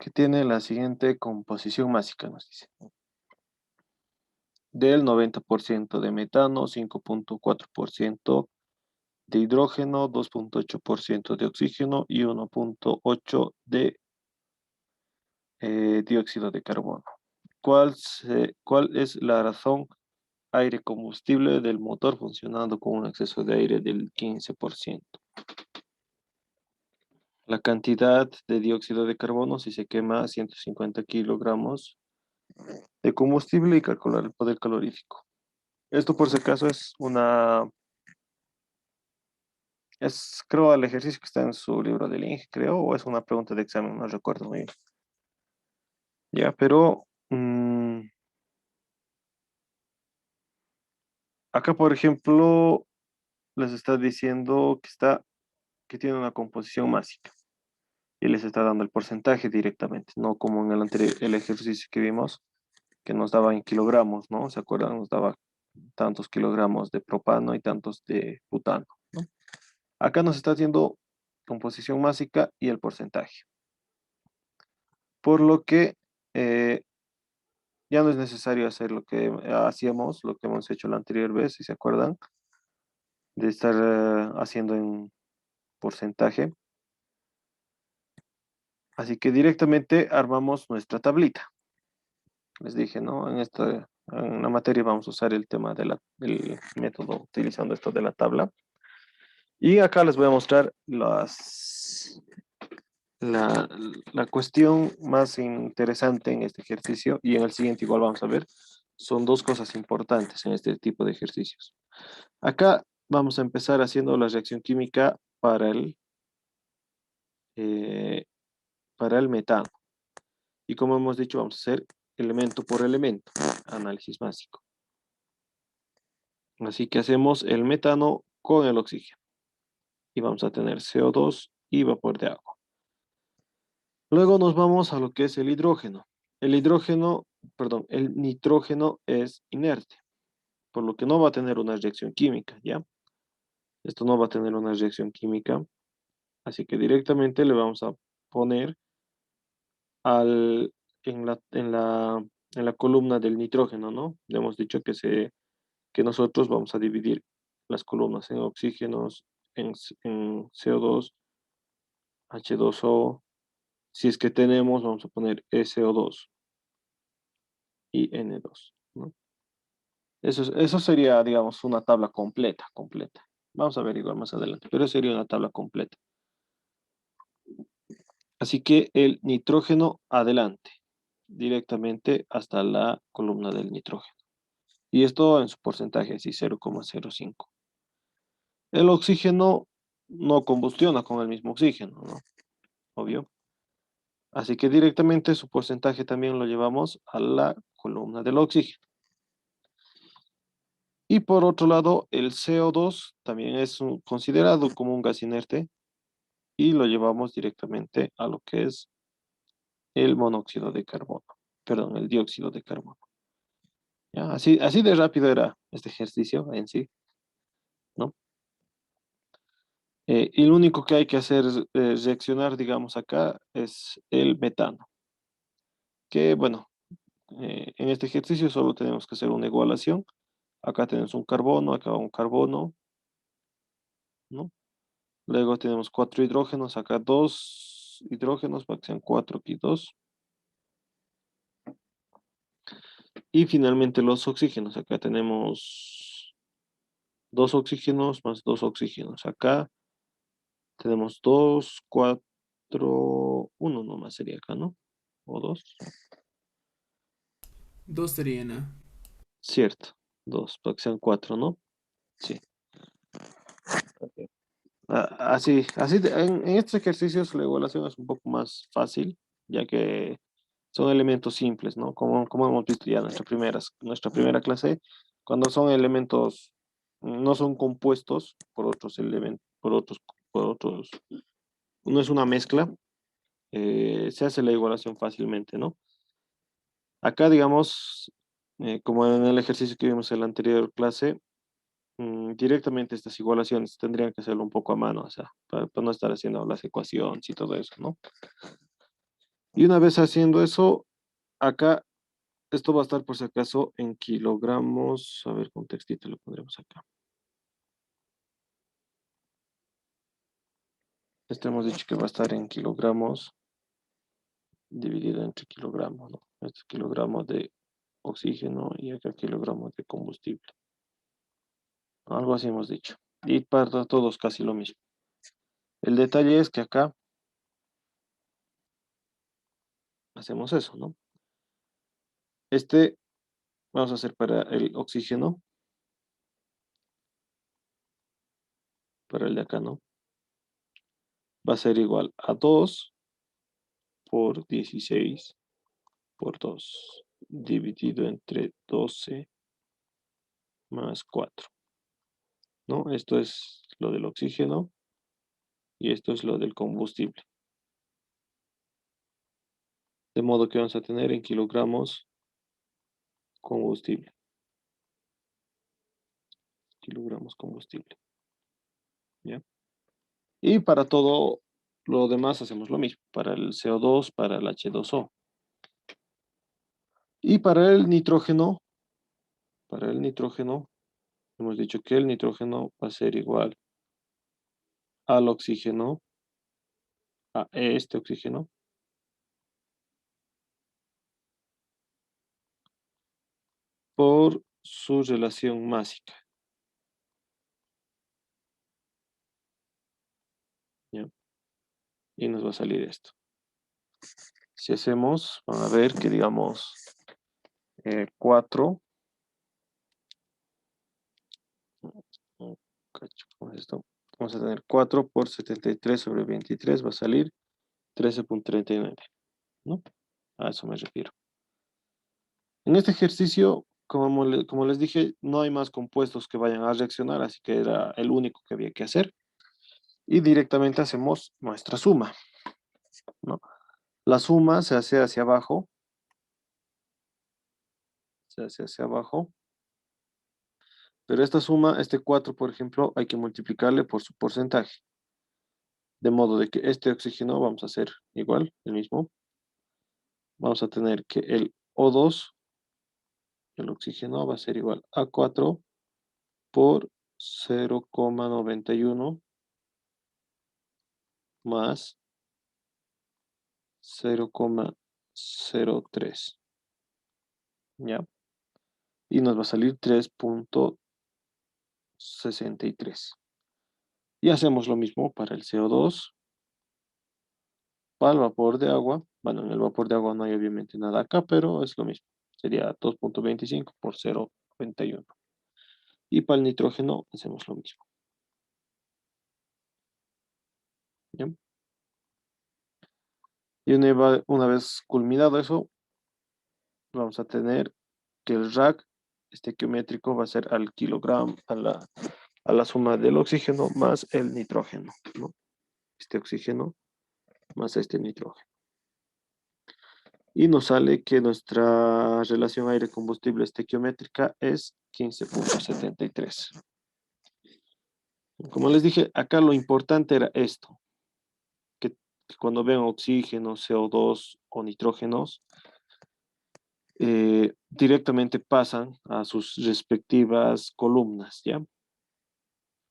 que tiene la siguiente composición másica, nos dice. Del 90% de metano, 5,4% de hidrógeno, 2,8% de oxígeno y 1,8% de dióxido de carbono. ¿Cuál es la razón aire combustible del motor funcionando con un exceso de aire del 15%? La cantidad de dióxido de carbono si se quema 150 kilogramos de combustible y calcular el poder calorífico. Esto por si acaso creo, el ejercicio que está en su libro de Inge, creo, o es una pregunta de examen, no recuerdo muy bien. Ya, pero acá, por ejemplo, les está diciendo que tiene una composición másica y les está dando el porcentaje directamente, no como en el ejercicio que vimos, que nos daba en kilogramos, ¿no? ¿Se acuerdan? Nos daba tantos kilogramos de propano y tantos de butano, ¿no? Acá nos está haciendo composición másica y el porcentaje. Por lo que ya no es necesario hacer lo que hacíamos, lo que hemos hecho la anterior vez, si se acuerdan, de estar haciendo en porcentaje. Así que directamente armamos nuestra tablita. Les dije, ¿no? En la materia vamos a usar el tema del método utilizando esto de la tabla. Y acá les voy a mostrar la, la cuestión más interesante en este ejercicio y en el siguiente igual vamos a ver. Son dos cosas importantes en este tipo de ejercicios. Acá vamos a empezar haciendo la reacción química eh, para el metano. Y como hemos dicho, vamos a hacer elemento por elemento, análisis básico. Así que hacemos el metano con el oxígeno. Y vamos a tener CO2 y vapor de agua. Luego nos vamos a lo que es el hidrógeno. El nitrógeno es inerte, por lo que no va a tener una reacción química, ¿ya? Esto no va a tener una reacción química, así que directamente le vamos a poner en la columna del nitrógeno, ¿no? Le hemos dicho que nosotros vamos a dividir las columnas en oxígenos, en CO2, H2O. Si es que tenemos, vamos a poner SO2 y N2, ¿no? Eso sería, digamos, una tabla completa. Vamos a ver igual más adelante, pero sería una tabla completa. Así que el nitrógeno adelante, directamente hasta la columna del nitrógeno. Y esto en su porcentaje, así 0,05. El oxígeno no combustiona con el mismo oxígeno, ¿no? Obvio. Así que directamente su porcentaje también lo llevamos a la columna del oxígeno. Y por otro lado, el CO2 también es considerado como un gas inerte y lo llevamos directamente a lo que es el monóxido de carbono, perdón, el dióxido de carbono. ¿Ya? Así de rápido era este ejercicio en sí, ¿no? Y lo único que hay que hacer, reaccionar, digamos, acá es el metano, que bueno, en este ejercicio solo tenemos que hacer una igualación. Acá tenemos un carbono, acá un carbono, ¿no? Luego tenemos 4 hidrógenos, acá 2 hidrógenos para que sean 4 aquí 2. Y finalmente los oxígenos, acá tenemos 2 oxígenos más 2 oxígenos. Acá tenemos 2, 4, 1 nomás sería acá, ¿no? O 2. Dos serían A. Cierto, 2, para que sean 4, ¿no? Sí. Ok. En estos ejercicios la igualación es un poco más fácil, ya que son elementos simples, ¿no? Como hemos visto ya en nuestra primera clase, cuando son elementos, no son compuestos por otros elementos, por otros, no es una mezcla, se hace la igualación fácilmente, ¿no? Acá, digamos, como en el ejercicio que vimos en la anterior clase, directamente estas igualaciones tendrían que hacerlo un poco a mano, o sea, para no estar haciendo las ecuaciones y todo eso, ¿no? Y una vez haciendo eso, acá, esto va a estar por si acaso en kilogramos. A ver, con textito lo pondremos acá. Esto hemos dicho que va a estar en kilogramos dividido entre kilogramos, ¿no? Este es kilogramos de oxígeno y acá kilogramos de combustible. Algo así hemos dicho. Y para todos casi lo mismo. El detalle es que acá hacemos eso, ¿no? Este vamos a hacer para el oxígeno, para el de acá, ¿no? Va a ser igual a 2 por 16 por 2 dividido entre 12 más 4, ¿no? Esto es lo del oxígeno y esto es lo del combustible. De modo que vamos a tener en kilogramos combustible. Kilogramos combustible. ¿Ya? Y para todo lo demás hacemos lo mismo. Para el CO2, para el H2O. Y para el nitrógeno, hemos dicho que el nitrógeno va a ser igual al oxígeno, a este oxígeno, por su relación másica. ¿Ya? Y nos va a salir esto. Si hacemos, van a ver que digamos 4, ¿cómo es esto? Vamos a tener 4 por 73 sobre 23, va a salir 13,39, ¿no? A eso me refiero. En este ejercicio, como les dije, no hay más compuestos que vayan a reaccionar, así que era el único que había que hacer. Y directamente hacemos nuestra suma, ¿no? La suma se hace hacia abajo, pero esta suma, este 4, por ejemplo, hay que multiplicarle por su porcentaje. De modo de que este oxígeno vamos a hacer igual, el mismo. Vamos a tener que el O2, el oxígeno, va a ser igual a 4 por 0,91 más 0,03. ¿Ya? Y nos va a salir 3,63. Y hacemos lo mismo para el CO2, para el vapor de agua. Bueno, en el vapor de agua no hay obviamente nada acá, pero es lo mismo. Sería 2,25 por 0,91. Y para el nitrógeno hacemos lo mismo. ¿Ya? Y una vez culminado eso, vamos a tener que el rack estequiométrico va a ser al kilogramo, a la suma del oxígeno más el nitrógeno, ¿no? Este oxígeno más este nitrógeno. Y nos sale que nuestra relación aire-combustible estequiométrica es 15,73. Como les dije, acá lo importante era esto, que cuando vean oxígeno, CO2 o nitrógenos, directamente pasan a sus respectivas columnas, ¿ya?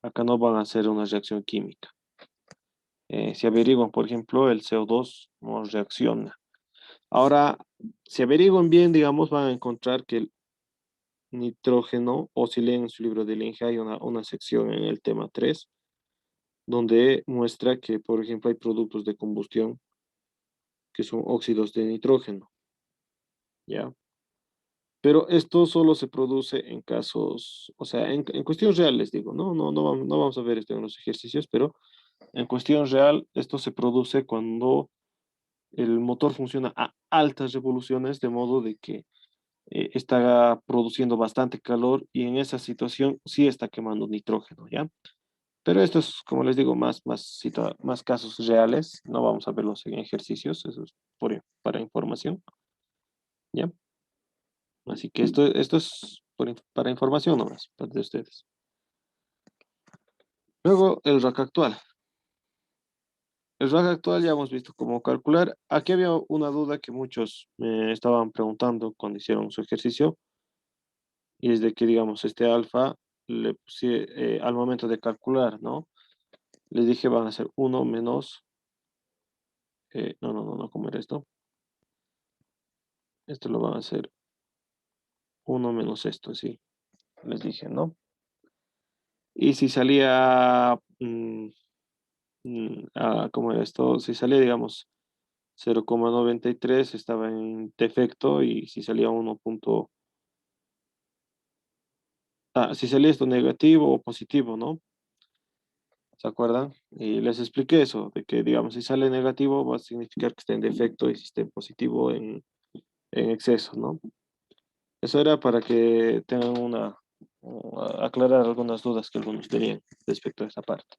Acá no van a hacer una reacción química. Si averiguan, por ejemplo, el CO2 no reacciona. Ahora, si averiguan bien, digamos, van a encontrar que el nitrógeno, o si leen en su libro de Linge, hay una sección en el tema 3, donde muestra que, por ejemplo, hay productos de combustión que son óxidos de nitrógeno, ¿ya? Pero esto solo se produce en casos, o sea, en cuestión real, les digo, no vamos a ver esto en los ejercicios, pero en cuestión real, esto se produce cuando el motor funciona a altas revoluciones, de modo de que está produciendo bastante calor y en esa situación sí está quemando nitrógeno, ¿ya? Pero esto es, como les digo, más casos reales, no vamos a verlos en ejercicios, eso es para información, ¿ya? Así que esto es para información nomás, para de ustedes. Luego, el rack actual. El rango actual ya hemos visto cómo calcular. Aquí había una duda que muchos me estaban preguntando cuando hicieron su ejercicio, y es de que, digamos, este alfa, al momento de calcular, ¿no? Les dije van a ser uno menos, no, ¿cómo era esto? Esto lo van a hacer uno menos esto, sí, les dije, ¿no? Y si salía, ¿cómo era esto? Si salía, digamos, 0,93 estaba en defecto, y si salía si salía esto negativo o positivo, ¿no? ¿Se acuerdan? Y les expliqué eso, de que, digamos, si sale negativo va a significar que está en defecto, y si está en positivo en exceso, ¿no? Eso era para que tengan aclarar algunas dudas que algunos tenían respecto a esa parte.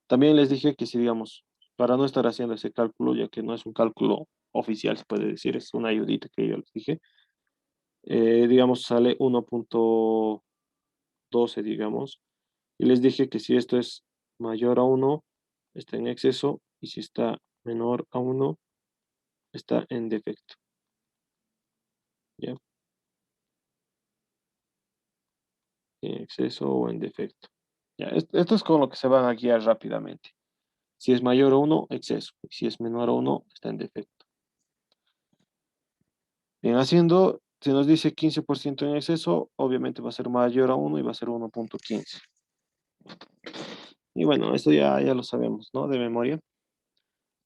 También les dije que si, digamos, para no estar haciendo ese cálculo, ya que no es un cálculo oficial, se puede decir, es una ayudita que yo les dije, digamos, sale 1,12, digamos, y les dije que si esto es mayor a 1 está en exceso, y si está menor a 1 está en defecto, ¿ya? En exceso o en defecto. Ya, esto es con lo que se van a guiar rápidamente. Si es mayor a 1, exceso. Y si es menor a 1, está en defecto. Bien, haciendo, si nos dice 15% en exceso, obviamente va a ser mayor a 1 y va a ser 1,15. Y bueno, esto ya lo sabemos, ¿no? De memoria.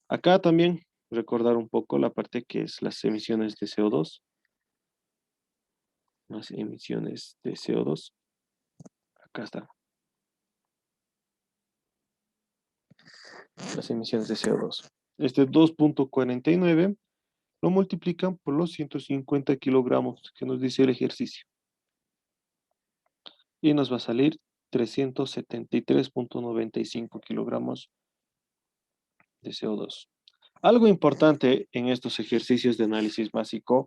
Acá también recordar un poco la parte que es las emisiones de CO2. Las emisiones de CO2. Acá está. Las emisiones de CO2. Este 2,49 lo multiplican por los 150 kilogramos que nos dice el ejercicio, y nos va a salir 373,95 kilogramos de CO2. Algo importante en estos ejercicios de análisis básico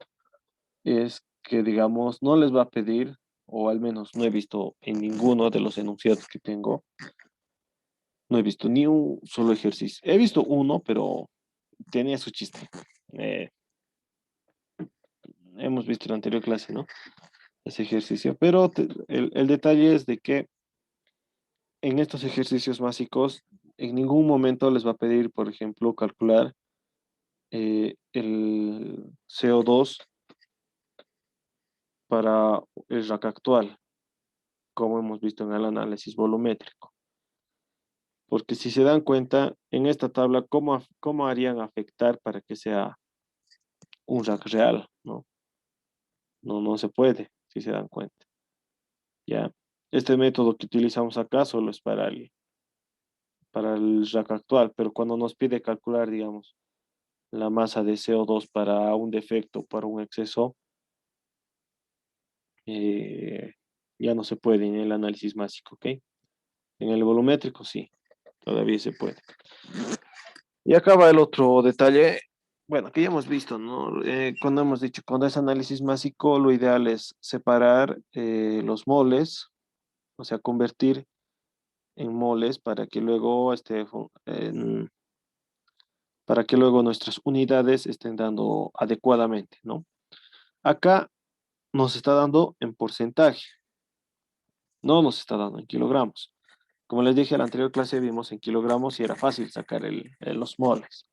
es que, digamos, no les va a pedir, o al menos no he visto en ninguno de los enunciados que tengo, no he visto ni un solo ejercicio. He visto uno, pero tenía su chiste. Eh, Hemos visto en la anterior clase, ¿no? Ese ejercicio. Pero el detalle es de que en estos ejercicios básicos en ningún momento les va a pedir, por ejemplo, calcular el CO2 para el rack actual, como hemos visto en el análisis volumétrico. Porque si se dan cuenta, en esta tabla, ¿cómo harían afectar para que sea un rack real? ¿No? No se puede, si se dan cuenta. ¿Ya? Este método que utilizamos acá solo es para el rack actual, pero cuando nos pide calcular, digamos, la masa de CO2 para un defecto, para un exceso, eh, ya no se puede en el análisis básico, ¿ok? En el volumétrico sí, todavía se puede. Y acaba el otro detalle, bueno, que ya hemos visto, ¿no? Cuando hemos dicho, cuando es análisis básico, lo ideal es separar los moles, o sea, convertir en moles para que luego nuestras unidades estén dando adecuadamente, ¿no? Acá nos está dando en porcentaje, no nos está dando en kilogramos. Como les dije, en la anterior clase vimos en kilogramos y era fácil sacar los moles.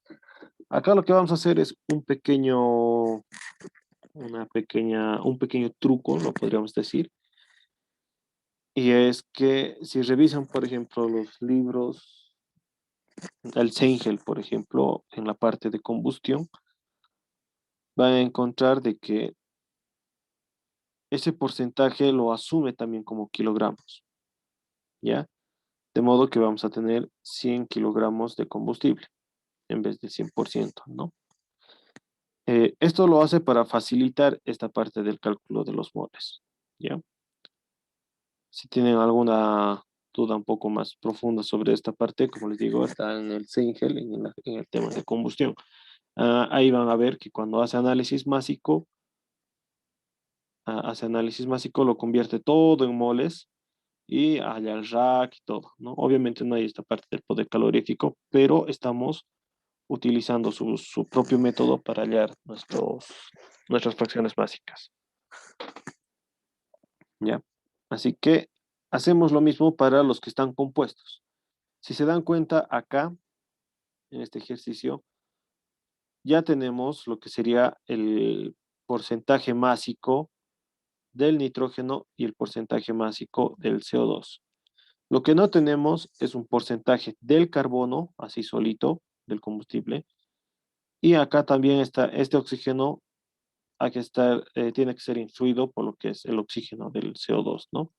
Acá lo que vamos a hacer es un pequeño truco, lo podríamos decir, y es que si revisan, por ejemplo, los libros, el Seingel, por ejemplo, en la parte de combustión, van a encontrar de que ese porcentaje lo asume también como kilogramos, ¿ya? De modo que vamos a tener 100 kilogramos de combustible en vez de 100%, ¿no? Esto lo hace para facilitar esta parte del cálculo de los moles, ¿ya? Si tienen alguna duda un poco más profunda sobre esta parte, como les digo, está en el Seingel, en el tema de combustión. Ahí van a ver que cuando hace análisis másico, lo convierte todo en moles, y hallar el rack y todo, ¿no? Obviamente no hay esta parte del poder calorífico, pero estamos utilizando su propio método para hallar nuestras fracciones básicas, ¿ya? Así que hacemos lo mismo para los que están compuestos. Si se dan cuenta acá, en este ejercicio, ya tenemos lo que sería el porcentaje másico del nitrógeno y el porcentaje másico del CO2. Lo que no tenemos es un porcentaje del carbono, así solito, del combustible. Y acá también está este oxígeno, hay que estar, tiene que ser influido por lo que es el oxígeno del CO2, ¿no?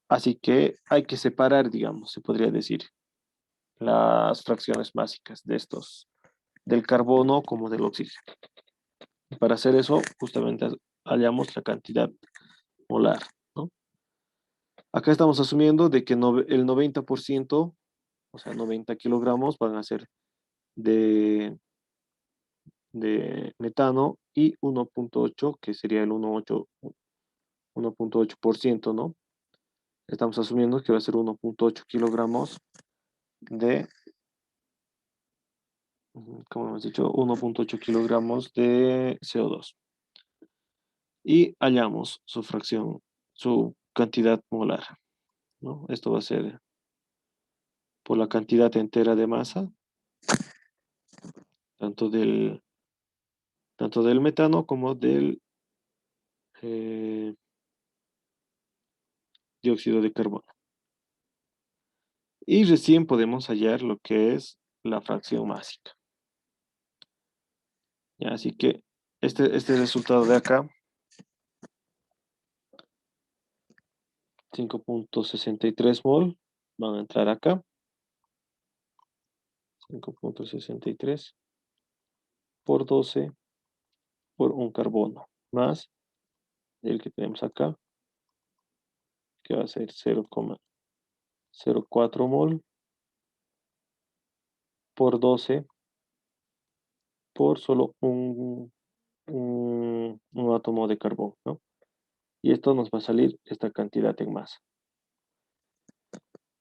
Así que hay que separar, digamos, se podría decir, las fracciones básicas de estos, del carbono como del oxígeno. Para hacer eso, justamente hallamos la cantidad molar, ¿no? Acá estamos asumiendo de que el 90%, o sea, 90 kilogramos van a ser de, de metano y 1.8, que sería el 1.8%, ¿no? Estamos asumiendo que va a ser 1.8 kilogramos de, como hemos dicho, 1.8 kilogramos de CO2. Y hallamos su fracción, su cantidad molar, ¿no? Esto va a ser por la cantidad entera de masa, tanto del, tanto del metano como del eh, dióxido de carbono. Y recién podemos hallar lo que es la fracción másica. ¿Ya? Así que este resultado de acá, 5.63 mol, van a entrar acá. 5.63 por 12 por un carbono, más el que tenemos acá, que va a ser 0,04 mol por 12 por solo un átomo de carbón, ¿no? Y esto nos va a salir esta cantidad en masa.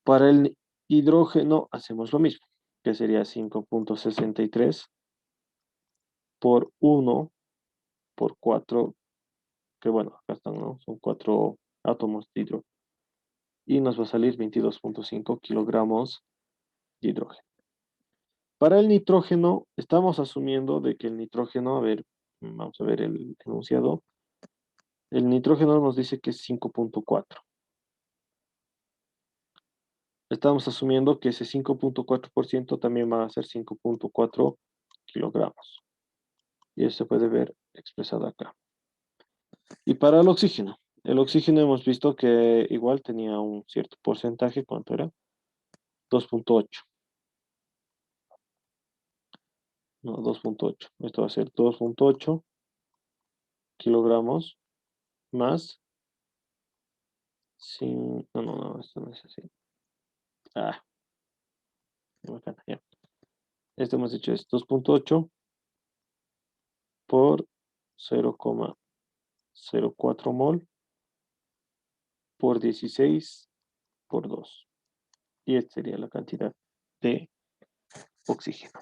Para el hidrógeno hacemos lo mismo, que sería 5.63 por 1 por 4, que bueno, acá están, ¿no? Son 4 átomos de hidrógeno. Y nos va a salir 22.5 kilogramos de hidrógeno. Para el nitrógeno, estamos asumiendo de que el nitrógeno, a ver, vamos a ver el enunciado. El nitrógeno nos dice que es 5.4. Estamos asumiendo que ese 5.4% también va a ser 5.4 kilogramos. Y eso se puede ver expresado acá. Y para el oxígeno hemos visto que igual tenía un cierto porcentaje, ¿cuánto era? 2.8. No, 2.8. Esto va a ser 2.8 kilogramos más no, esto no es así. Ah, qué bacana, ya. Esto hemos dicho es 2.8 por 0,04 mol por 16 por 2. Y esta sería la cantidad de oxígeno.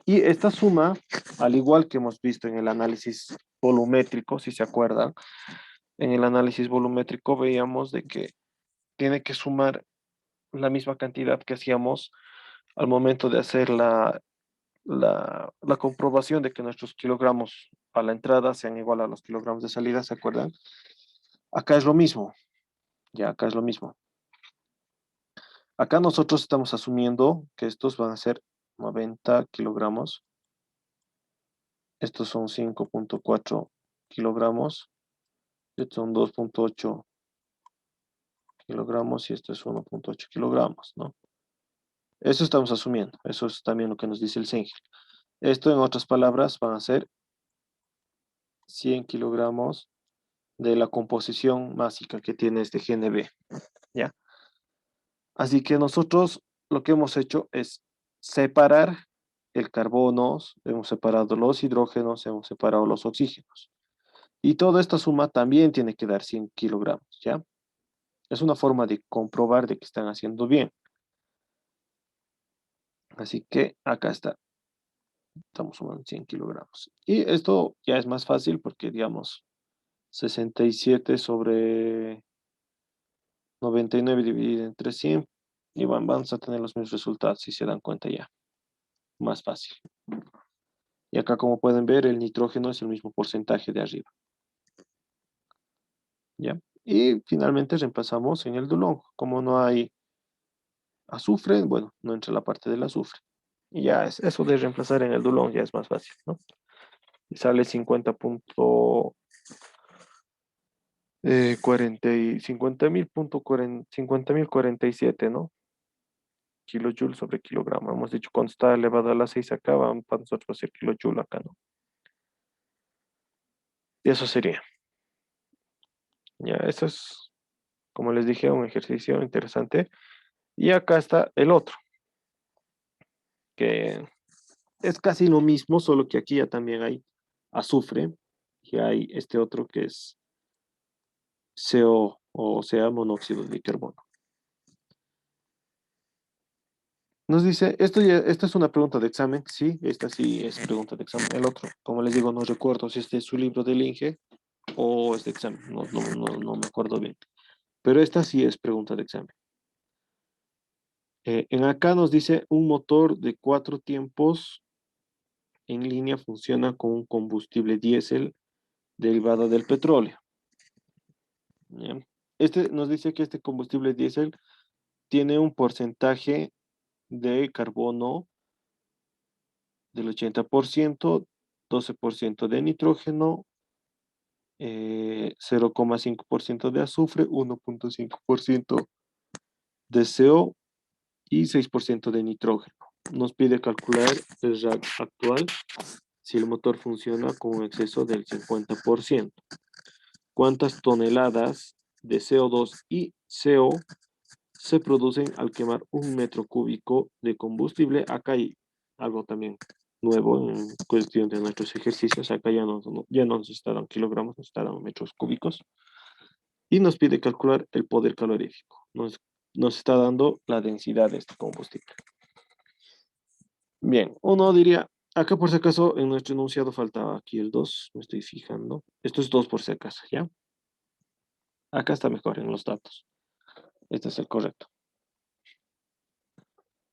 Y esta suma, al igual que hemos visto en el análisis volumétrico, si se acuerdan, en el análisis volumétrico veíamos de que tiene que sumar la misma cantidad que hacíamos al momento de hacer la comprobación de que nuestros kilogramos a la entrada sean igual a los kilogramos de salida, ¿se acuerdan? Acá es lo mismo, ya acá es lo mismo. Acá nosotros estamos asumiendo que estos van a ser 90 kilogramos. Estos son 5.4 kilogramos. Estos son 2.8 kilogramos y esto es 1.8 kilogramos, ¿no? Eso estamos asumiendo. Eso es también lo que nos dice el Sengel. Esto, en otras palabras, van a ser 100 kilogramos de la composición másica que tiene este GNB, ¿ya? Así que nosotros lo que hemos hecho es separar el carbono, hemos separado los hidrógenos, hemos separado los oxígenos. Y toda esta suma también tiene que dar 100 kilogramos, ¿ya? Es una forma de comprobar de que están haciendo bien. Así que acá está. Estamos sumando 100 kilogramos. Y esto ya es más fácil porque, digamos, 67 sobre 99 dividido entre 100 y vamos a tener los mismos resultados si se dan cuenta ya. Más fácil. Y acá, como pueden ver, el nitrógeno es el mismo porcentaje de arriba. ¿Ya? Y finalmente reemplazamos en el Dulong. Como no hay azufre, bueno, no entra la parte del azufre. Y ya es eso de reemplazar en el Dulong ya es más fácil, ¿no? Y sale 50.047, ¿no? Kilojoule sobre kilogramo. Hemos dicho cuando está elevado a la 6 acá, va para nosotros ser kilojoule acá, ¿no? Y eso sería. Ya, eso es, como les dije, un ejercicio interesante. Y acá está el otro, que es casi lo mismo, solo que aquí ya también hay azufre y hay este otro que es CO, o sea, monóxido de carbono. Nos dice, esta es una pregunta de examen, sí, esta sí es pregunta de examen. El otro, como les digo, no recuerdo si este es su libro del INGE o es de examen, no me acuerdo bien. Pero esta sí es pregunta de examen. En acá nos dice, un motor de 4 tiempos en línea funciona con un combustible diésel derivado del petróleo. ¿Ya? Este nos dice que este combustible diésel tiene un porcentaje de carbono del 80%, 12% de nitrógeno, 0,5% de azufre, 1,5% de CO y 6% de nitrógeno. Nos pide calcular el RAC actual si el motor funciona con un exceso del 50%. ¿Cuántas toneladas de CO2 y CO se producen al quemar 1 metro cúbico de combustible? Acá hay algo también nuevo en cuestión de nuestros ejercicios. Acá ya no nos estarán kilogramos, nos estarán metros cúbicos. Y nos pide calcular el poder calorífico. Nos está dando la densidad de este combustible. Bien, uno diría, acá por si acaso en nuestro enunciado faltaba aquí el 2, me estoy fijando. Esto es 2 por si acaso, ¿ya? Acá está mejor en los datos. Este es el correcto.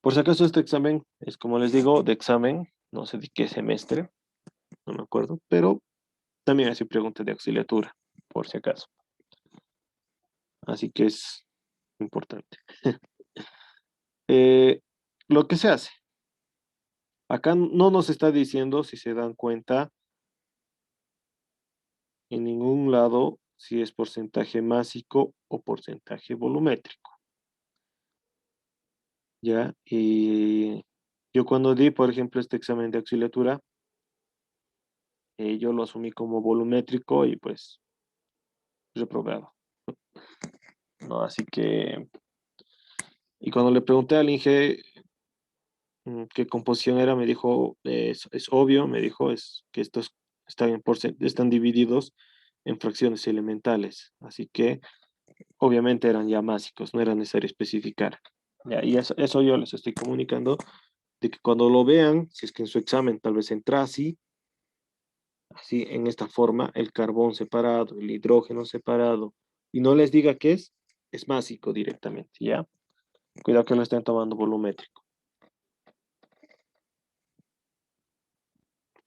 Por si acaso este examen es, como les digo, de examen, no sé de qué semestre, no me acuerdo, pero también hace preguntas de auxiliatura, por si acaso. Así que es importante. Eh, lo que se hace, acá no nos está diciendo, si se dan cuenta, en ningún lado si es porcentaje másico o porcentaje volumétrico, ¿ya? Y yo cuando di, por ejemplo, este examen de auxiliatura, yo lo asumí como volumétrico y pues reprobado, ¿no? Así que, y cuando le pregunté al Inge qué composición era, me dijo, es obvio, me dijo, es que estos están divididos en fracciones elementales, así que obviamente eran ya básicos, no era necesario especificar. Ya, y eso yo les estoy comunicando, de que cuando lo vean, si es que en su examen tal vez entra así en esta forma, el carbón separado, el hidrógeno separado, y no les diga qué es básico directamente, ¿ya? Cuidado que lo estén tomando volumétrico.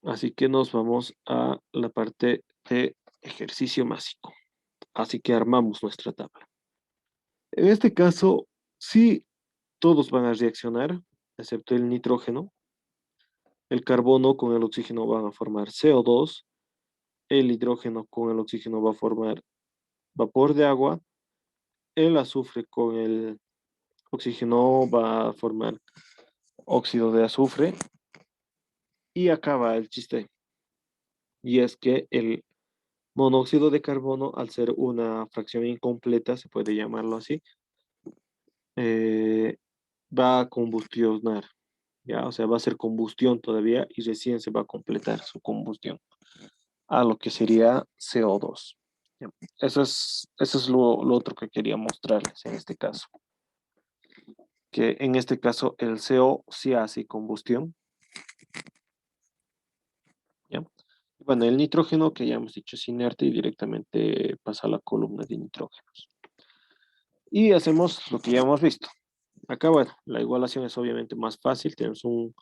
Así que nos vamos a la parte de ejercicio básico. Así que armamos nuestra tabla. En este caso, sí, todos van a reaccionar, excepto el nitrógeno. El carbono con el oxígeno van a formar CO2. El hidrógeno con el oxígeno va a formar vapor de agua. El azufre con el oxígeno va a formar óxido de azufre. Y acaba el chiste. Y es que el monóxido de carbono, al ser una fracción incompleta, se puede llamarlo así, eh, va a combustionar, ¿ya? O sea, va a ser combustión todavía y recién se va a completar su combustión a lo que sería CO2. Ya. Eso es lo otro que quería mostrarles en este caso. Que en este caso el CO sí hace combustión. ¿Ya? Bueno, el nitrógeno que ya hemos dicho es inerte y directamente pasa a la columna de nitrógenos. Y hacemos lo que ya hemos visto. Acá, bueno, la igualación es obviamente más fácil. Tenemos un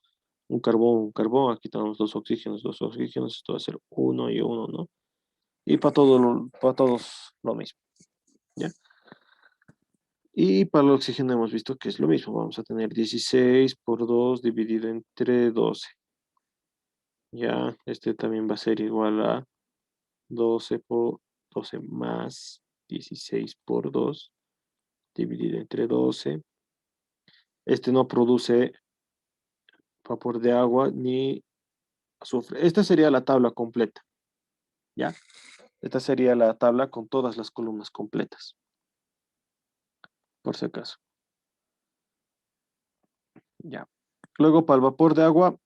carbón. Aquí tenemos dos oxígenos. Esto va a ser uno y uno, ¿no? Y para todos lo mismo, ¿ya? Y para el oxígeno hemos visto que es lo mismo. Vamos a tener 16 por 2 dividido entre 12. Ya, este también va a ser igual a 12 por 12 más 16 por 2 dividido entre 12. Este no produce vapor de agua ni azufre. Esta sería la tabla completa, ¿ya? Esta sería la tabla con todas las columnas completas, por si acaso. Ya. Luego, para el vapor de agua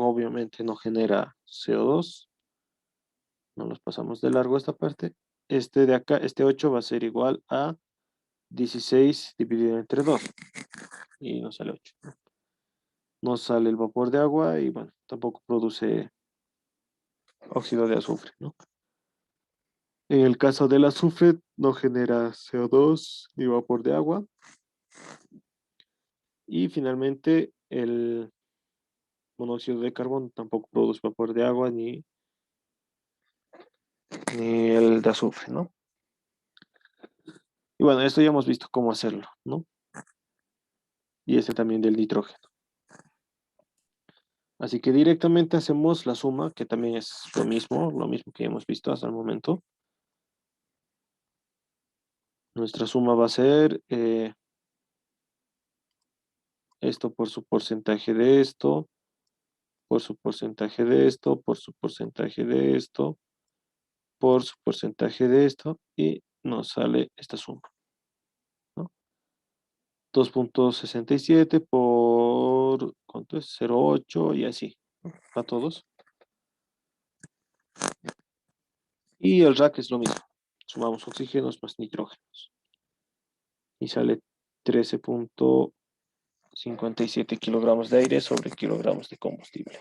obviamente no genera CO2. No nos pasamos de largo esta parte. Este de acá, este 8 va a ser igual a 16 dividido entre 2. Y nos sale 8. No sale el vapor de agua y bueno, tampoco produce óxido de azufre, ¿no? En el caso del azufre, no genera CO2 ni vapor de agua. Y finalmente, el monóxido de carbono tampoco produce vapor de agua ni el de azufre, ¿no? Y bueno, esto ya hemos visto cómo hacerlo, ¿no? Y este también del nitrógeno. Así que directamente hacemos la suma, que también es lo mismo que hemos visto hasta el momento. Nuestra suma va a ser esto por su porcentaje de esto, por su porcentaje de esto, por su porcentaje de esto, por su porcentaje de esto, y nos sale esta suma, ¿no? 2,67 por, ¿cuánto es? 0,8 y así, ¿no? Para todos. Y el rack es lo mismo. Sumamos oxígenos más nitrógenos. Y sale 13,57 kilogramos de aire sobre kilogramos de combustible.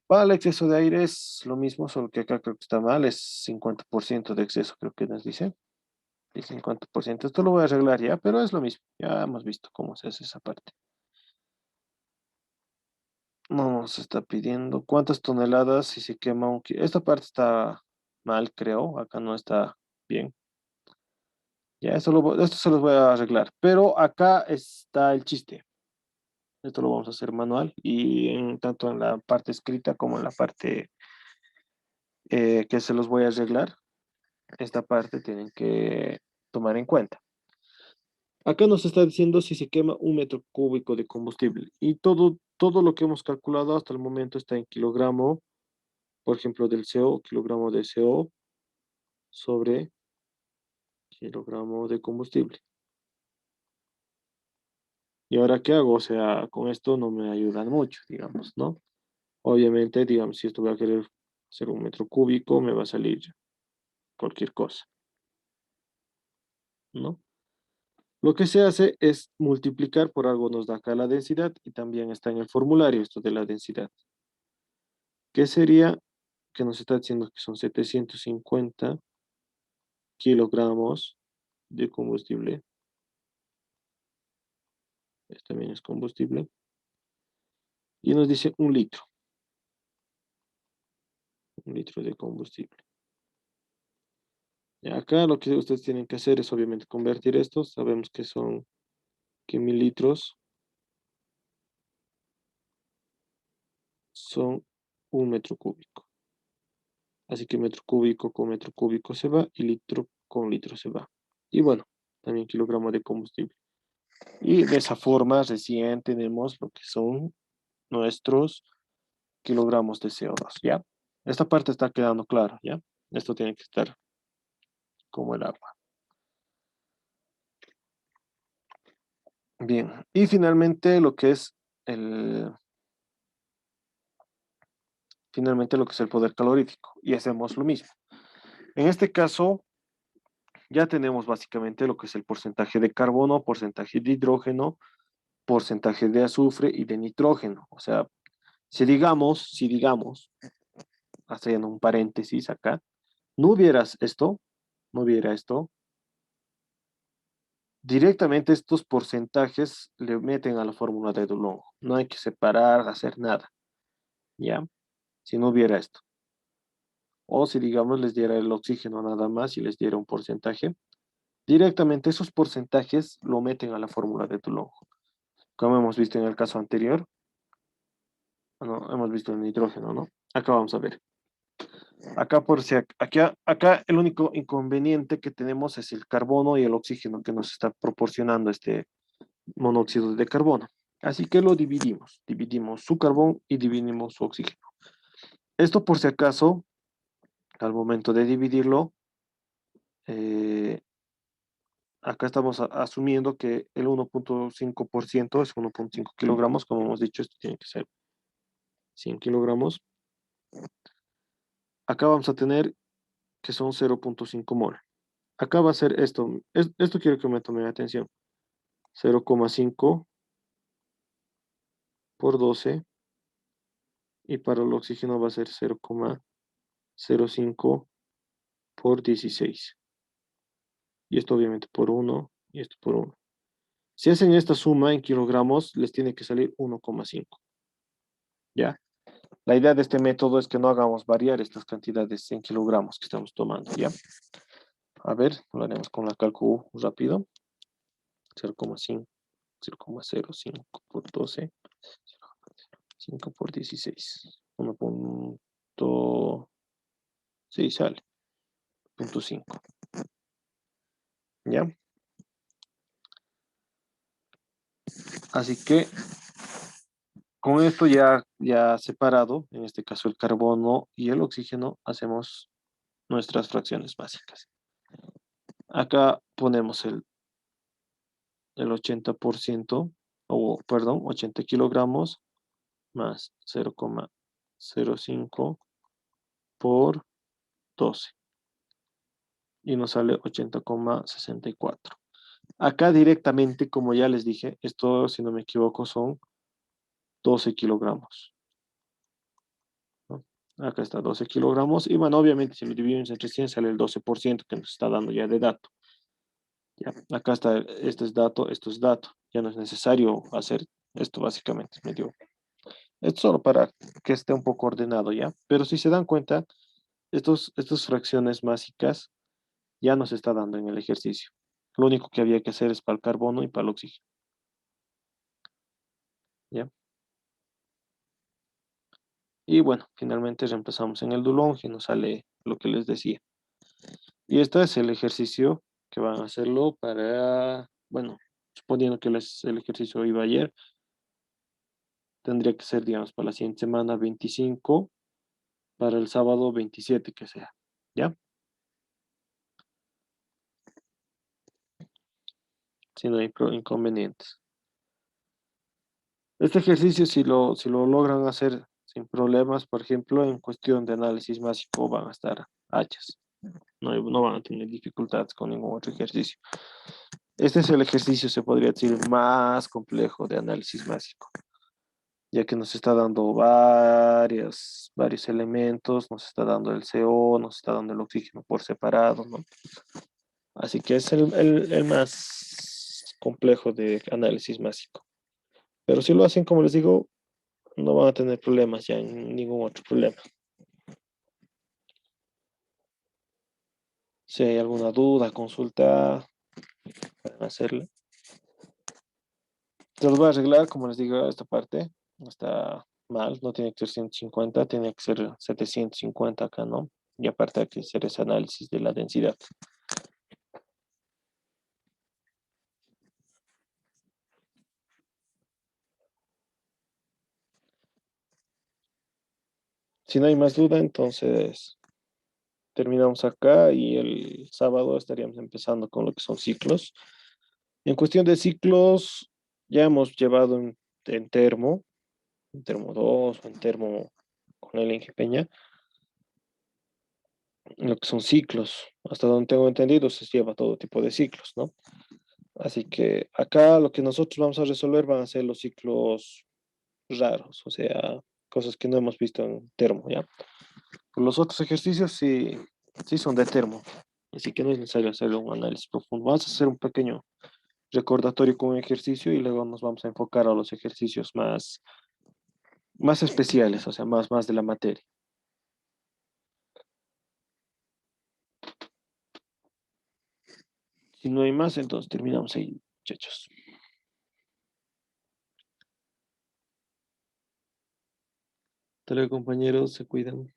Para el exceso de aire es lo mismo, solo que acá creo que está mal, es 50% de exceso, creo que nos dice. El 50%. Esto lo voy a arreglar ya, pero es lo mismo. Ya hemos visto cómo se hace esa parte. No nos está pidiendo cuántas toneladas si se quema un kilo. Esta parte está mal, creo. Acá no está bien. Ya, esto se los voy a arreglar. Pero acá está el chiste. Esto lo vamos a hacer manual y tanto en la parte escrita como en la parte que se los voy a arreglar. Esta parte tienen que tomar en cuenta. Acá nos está diciendo si se quema 1 metro cúbico de combustible y todo lo que hemos calculado hasta el momento está en kilogramo, por ejemplo, del CO, kilogramo de CO sobre kilogramo de combustible. ¿Y ahora qué hago? O sea, con esto no me ayudan mucho, digamos, ¿no? Obviamente, digamos, si esto voy a querer hacer 1 metro cúbico, me va a salir cualquier cosa, ¿no? Lo que se hace es multiplicar por algo nos da acá la densidad y también está en el formulario esto de la densidad. ¿Qué sería? Que nos está diciendo que son 750 kilogramos de combustible. Este también es combustible. Y nos dice 1 litro. 1 litro de combustible. Y acá lo que ustedes tienen que hacer es obviamente convertir estos. Sabemos que 1.000 litros son 1 metro cúbico. Así que metro cúbico con metro cúbico se va y litro con litro se va. Y bueno, también kilogramo de combustible. Y de esa forma recién tenemos lo que son nuestros kilogramos de CO2, ¿ya? Esta parte está quedando clara, ¿ya? Esto tiene que estar como el agua. Bien, y finalmente finalmente lo que es el poder calorífico. Y hacemos lo mismo. En este caso, ya tenemos básicamente lo que es el porcentaje de carbono, porcentaje de hidrógeno, porcentaje de azufre y de nitrógeno. O sea, si digamos, haciendo un paréntesis acá, no hubieras esto, no hubiera esto, directamente estos porcentajes le meten a la fórmula de Dulong. No hay que separar, hacer nada, ¿ya? Si no hubiera esto. O si, digamos, les diera el oxígeno nada más y les diera un porcentaje, directamente esos porcentajes lo meten a la fórmula de Dulong. Como hemos visto en el caso anterior, no, hemos visto el nitrógeno, ¿no? Acá vamos a ver. Acá, acá el único inconveniente que tenemos es el carbono y el oxígeno que nos está proporcionando este monóxido de carbono. Así que lo dividimos. Dividimos su carbón y dividimos su oxígeno. Esto por si acaso, al momento de dividirlo, eh, acá estamos asumiendo que el 1,5% es 1,5 kilogramos. Como hemos dicho, esto tiene que ser 100 kilogramos. Acá vamos a tener que son 0,5 mol. Acá va a ser esto. Esto quiero que me tomen atención. 0,5 por 12 y para el oxígeno va a ser 0,05 por 16. Y esto obviamente por 1 y esto por 1. Si hacen esta suma en kilogramos, les tiene que salir 1,5. ¿Ya? La idea de este método es que no hagamos variar estas cantidades en kilogramos que estamos tomando. ¿Ya? A ver, lo haremos con la cálculo rápido. 0,5, 0,05 por 12. 5 por 16. 1. Sí, sale. 0,5. ¿Ya? Así que con esto ya separado, en este caso el carbono y el oxígeno, hacemos nuestras fracciones básicas. Acá ponemos el 80%, o perdón, 80 kilogramos más 0,05 por 12. Y nos sale 80,64. Acá directamente, como ya les dije, esto, si no me equivoco, son 12 kilogramos, ¿no? Acá está 12 kilogramos. Y bueno, obviamente, si lo dividimos entre 100, sale el 12% que nos está dando ya de dato. Ya, acá está, este es dato, esto es dato. Ya no es necesario hacer esto, básicamente. Esto solo para que esté un poco ordenado, ¿ya? Pero si se dan cuenta, estas fracciones básicas ya nos está dando en el ejercicio. Lo único que había que hacer es para el carbono y para el oxígeno, ¿ya? Y bueno, finalmente reemplazamos en el Dulong y nos sale lo que les decía. Y este es el ejercicio que van a hacerlo para, bueno, suponiendo que el ejercicio iba ayer, tendría que ser, digamos, para la siguiente semana 25, para el sábado 27 que sea, ¿ya? Si no hay inconvenientes. Este ejercicio, si lo logran hacer sin problemas, por ejemplo, en cuestión de análisis básico, van a estar hachas. No van a tener dificultades con ningún otro ejercicio. Este es el ejercicio, se podría decir, más complejo de análisis básico, ya que nos está dando varios elementos, nos está dando el CO, nos está dando el oxígeno por separado, ¿no? Así que es el más complejo de análisis básico. Pero si lo hacen, como les digo, no van a tener problemas ya en ningún otro problema. Si hay alguna duda, consulta, pueden hacerla. Se los voy a arreglar, como les digo, esta parte no está mal, no tiene que ser 150, tiene que ser 750 acá, ¿no? Y aparte hay que hacer ese análisis de la densidad. Si no hay más duda, entonces terminamos acá y el sábado estaríamos empezando con lo que son ciclos. En cuestión de ciclos, ya hemos llevado en termo 2 o en termo con el Inge Peña. lo que son ciclos. Hasta donde tengo entendido, se lleva todo tipo de ciclos, ¿no? Así que acá lo que nosotros vamos a resolver van a ser los ciclos raros, o sea, cosas que no hemos visto en termo, ¿ya? Los otros ejercicios sí son de termo, así que no es necesario hacer un análisis profundo. Vamos a hacer un pequeño recordatorio con un ejercicio y luego nos vamos a enfocar a los ejercicios más especiales, o sea, más de la materia. Si no hay más, entonces terminamos ahí, muchachos. Hasta luego, compañeros, se cuidan.